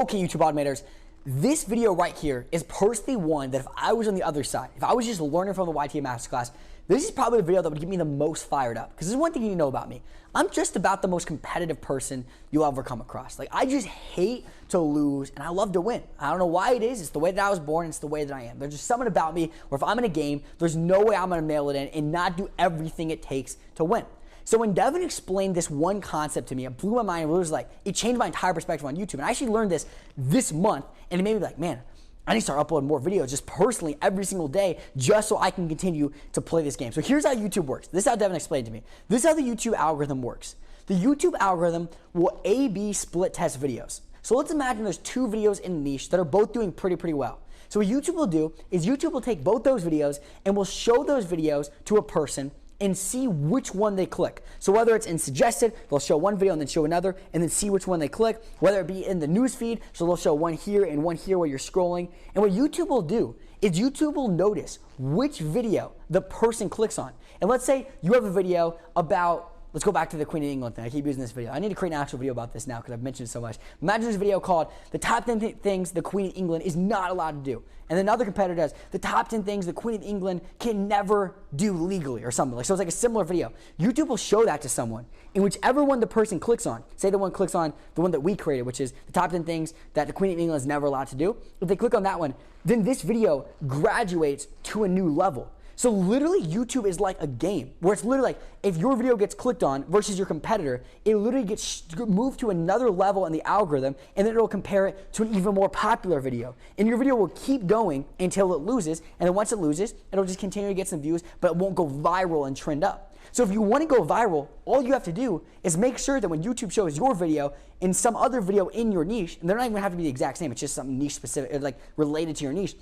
Okay, YouTube automators, this video right here is personally one that if I was on the other side, if I was just learning from the YT Masterclass, this is probably the video that would get me the most fired up. Because there's one thing you know about me. I'm just about the most competitive person you'll ever come across. Like, I just hate to lose and I love to win. I don't know why it is. It's the way that I was born. It's the way that I am. There's just something about me where if I'm in a game, there's no way I'm going to mail it in and not do everything it takes to win. So when Devin explained this one concept to me, it blew my mind. It was like, it changed my entire perspective on YouTube. And I actually learned this month, and it made me like, man, I need to start uploading more videos just personally every single day just so I can continue to play this game. So here's how YouTube works. This is how Devin explained to me. This is how the YouTube algorithm works. The YouTube algorithm will A/B split test videos. So let's imagine there's two videos in a niche that are both doing pretty well. So what YouTube will do is YouTube will take both those videos and will show those videos to a person and see which one they click. So whether it's in suggested, they'll show one video and then show another and then see which one they click, whether it be in the news feed, so they'll show one here and one here while you're scrolling. And what YouTube will do is YouTube will notice which video the person clicks on. And let's say you have a video about, let's go back to the Queen of England thing. I keep using this video. I need to create an actual video about this now because I've mentioned it so much. Imagine this video called the top 10 things the Queen of England is not allowed to do. And then another competitor does the top 10 things the Queen of England can never do legally or something. So it's like a similar video. YouTube will show that to someone. And whichever one the person clicks on, say the one clicks on the one that we created, which is the top 10 things that the Queen of England is never allowed to do. If they click on that one, then this video graduates to a new level. So literally YouTube is like a game where it's literally like if your video gets clicked on versus your competitor, it literally gets moved to another level in the algorithm and then it'll compare it to an even more popular video. And your video will keep going until it loses, and then once it loses, it'll just continue to get some views, but it won't go viral and trend up. So if you want to go viral, all you have to do is make sure that when YouTube shows your video in some other video in your niche, and they're not even gonna have to be the exact same, it's just something niche specific, like related to your niche,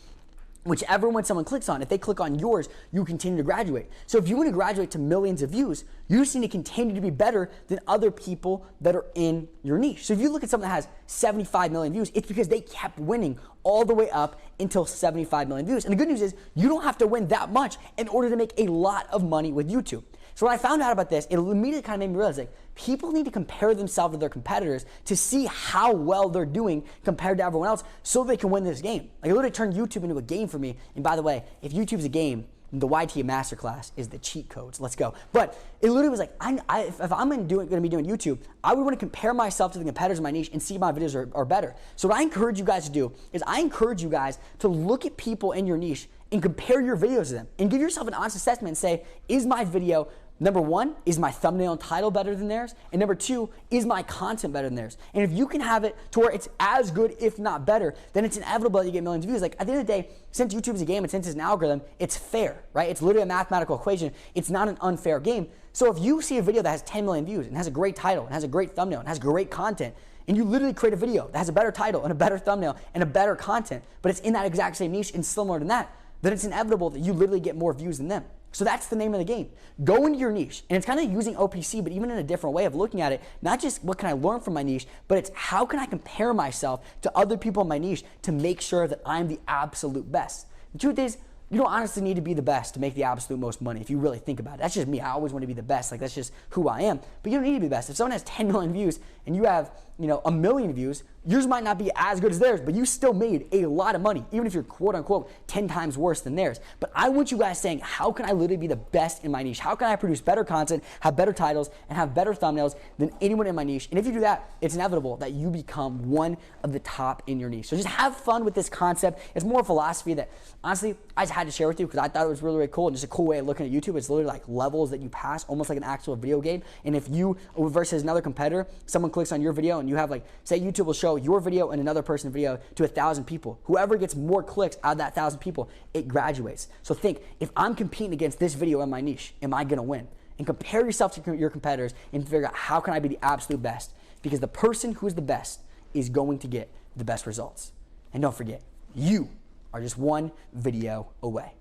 whichever one someone clicks on, if they click on yours, you continue to graduate. So if you want to graduate to millions of views, you just need to continue to be better than other people that are in your niche. So if you look at something that has 75 million views, it's because they kept winning all the way up until 75 million views. And the good news is you don't have to win that much in order to make a lot of money with YouTube. So when I found out about this, it immediately kind of made me realize like people need to compare themselves to their competitors to see how well they're doing compared to everyone else so they can win this game. Like, it literally turned YouTube into a game for me. And by the way, if YouTube's a game, the YT Masterclass is the cheat codes. Let's go. But it literally was like, if I'm going to be doing YouTube, I would want to compare myself to the competitors in my niche and see if my videos are better. So what I encourage you guys to do is I encourage you guys to look at people in your niche and compare your videos to them and give yourself an honest assessment and say, is my video, number one, is my thumbnail and title better than theirs? And number two, is my content better than theirs? And if you can have it to where it's as good, if not better, then it's inevitable that you get millions of views. Like, at the end of the day, since YouTube is a game and since it's an algorithm, it's fair, right? It's literally a mathematical equation. It's not an unfair game. So if you see a video that has 10 million views and has a great title and has a great thumbnail and has great content, and you literally create a video that has a better title and a better thumbnail and a better content, but it's in that exact same niche and similar to that, then it's inevitable that you literally get more views than them. So that's the name of the game. Go into your niche. And it's kind of using OPC, but even in a different way of looking at it. Not just what can I learn from my niche, but it's how can I compare myself to other people in my niche to make sure that I'm the absolute best. The truth is, you don't honestly need to be the best to make the absolute most money if you really think about it. That's just me. I always want to be the best. Like, that's just who I am. But you don't need to be the best. If someone has 10 million views and you have, 1 million views, yours might not be as good as theirs, but you still made a lot of money, even if you're quote unquote 10 times worse than theirs. But I want you guys saying, how can I literally be the best in my niche? How can I produce better content, have better titles, and have better thumbnails than anyone in my niche? And if you do that, it's inevitable that you become one of the top in your niche. So just have fun with this concept. It's more a philosophy that honestly I just had to share with you because I thought it was really, really cool and just a cool way of looking at YouTube. It's literally like levels that you pass, almost like an actual video game. And if you versus another competitor, someone clicks on your video and you have, like, say YouTube will show your video and another person's video to 1,000 people. Whoever gets more clicks out of that 1,000 people, it graduates. So think, if I'm competing against this video in my niche, am I gonna win? And compare yourself to your competitors and figure out how can I be the absolute best? Because the person who's the best is going to get the best results. And don't forget, you are just one video away.